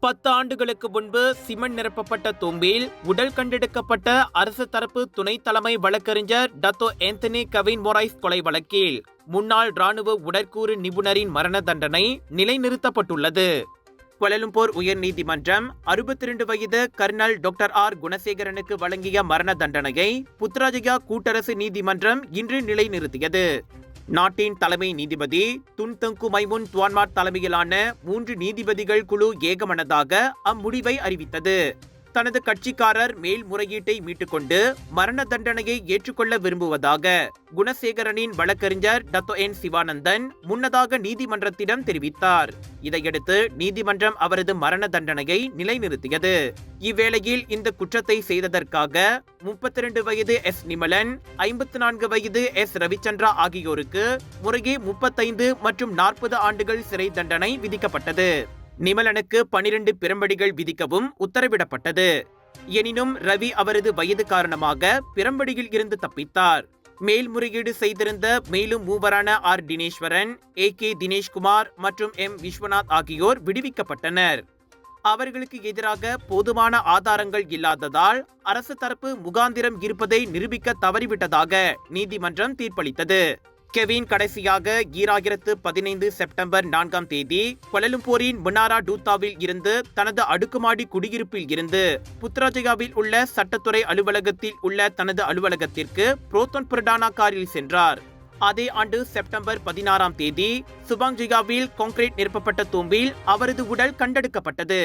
10 ஆண்டுகளுக்கு முன்பு சிமெண்ட் நிரப்பப்பட்ட தொம்பியில் உடல் கண்டெடுக்கப்பட்ட அரசு தரப்பு துணை தலைமை வழக்கறிஞர் டத்தோ ஆந்தனி கவின் மொரைஸ் கொலை வழக்கில் முன்னாள் ராணுவ உடற்கூறு நிபுணரின் மரண தண்டனை நிலைநிறுத்தப்பட்டுள்ளது. கோலாலம்பூர் உயர்நீதிமன்றம் 62 வயது கர்னல் டாக்டர் ஆர் குணசேகரனுக்கு வழங்கிய மரண தண்டனையை புத்ராஜயா கூட்டரசு நீதிமன்றம் இன்று நிலைநிறுத்தியது. நாட்டின் தலைமை நீதிபதி துன் தங்கு மைமுன் துவான்மாட் தலைமையிலான 3 நீதிபதிகள் குழு ஏகமனதாக அம்முடிவை அறிவித்தது. தனது கட்சிக்காரர் மேல்முறையீட்டை மீட்டுக்கொண்டு மரண தண்டனையை ஏற்றுக்கொள்ள விரும்புவதாக குணசேகரனின் வழக்கறிஞர் டத்தோ என் சிவானந்தன் முன்னதாக நீதிமன்றத்திடம் தெரிவித்தார். இதையடுத்து நீதிமன்றம் அவரது மரண தண்டனையை நிலைநிறுத்தியது. இவ்வேளையில் இந்த குற்றத்தை செய்ததற்காக 32 வயது எஸ் நிமலன், 54 வயது எஸ் ரவிச்சந்திரா ஆகியோருக்கு முறையே 35 மற்றும் 40 ஆண்டுகள் சிறை தண்டனை விதிக்கப்பட்டது. நிமலனுக்கு 12 பிரம்படிகள் விதிக்கவும் உத்தரவிடப்பட்டது. எனினும் ரவி அவரது வயது காரணமாக பிரம்படியில் இருந்து தப்பித்தார். மேல்முறையீடு செய்திருந்த மேலும் 3 ஆர் தினேஸ்வரன், கே தினேஷ்குமார் மற்றும் விஸ்வநாத் ஆகியோர் விடுவிக்கப்பட்டனர். அவர்களுக்கு எதிராக போதுமான ஆதாரங்கள் இல்லாததால் அரசு தரப்பு முகாந்திரம் இருப்பதை நிரூபிக்க தவறிவிட்டதாக நீதிமன்றம் தீர்ப்பளித்தது. கெவின் கடைசியாக 2015 செப்டம்பர் 4ஆம் தேதி கோலாலம்பூரின் முனாரா டூத்தாவில் இருந்து தனது அடுக்குமாடி குடியிருப்பில் இருந்து புத்ராஜயாவில் உள்ள சட்டத்துறை அலுவலகத்தில் உள்ள தனது அலுவலகத்திற்கு புரோத்தோன் பிரடானா காரில் சென்றார். அதே ஆண்டு செப்டம்பர் 16ஆம் தேதி சுபாங்ஜியாவில் கான்கிரீட் நிரப்பப்பட்ட தூம்பில் அவரது உடல் கண்டெடுக்கப்பட்டது.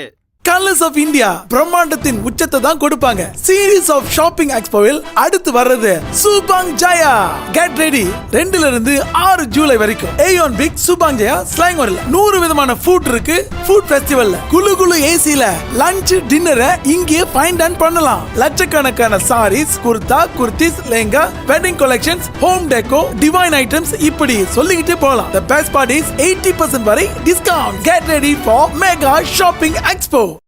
கலர்ஸ் ஆஃப் இந்தியா பிரம்மாண்டத்தின் உச்சத்தை தான் கொடுப்பாங்க. சீரீஸ் ஆஃப் ஷாப்பிங் எக்ஸ்போவில் அடுத்து வர்றது சுபாங் ஜயா. கெட் ரெடி 2 இருந்து 6 ஜூலை வரைக்கும் ஏயோன் பிக் சுபாங் ஜயா ஸ்லாங்கோரில் 100 விதமான ஃபுட் இருக்கு. ஃபுட் ஃபெஸ்டிவல்ல குளு குளு ஏசில லஞ்ச் டின்னரை இங்கே ஃபைண்ட் அண்ட் பண்ணலாம். லட்சக்கணக்கான saris, kurta, kurtis, lehenga, wedding collections, home decor, divine items இப்படி சொல்லிக்கிட்டே போகலாம். The best part is 80% வரை discount. Get ready for mega shopping expo.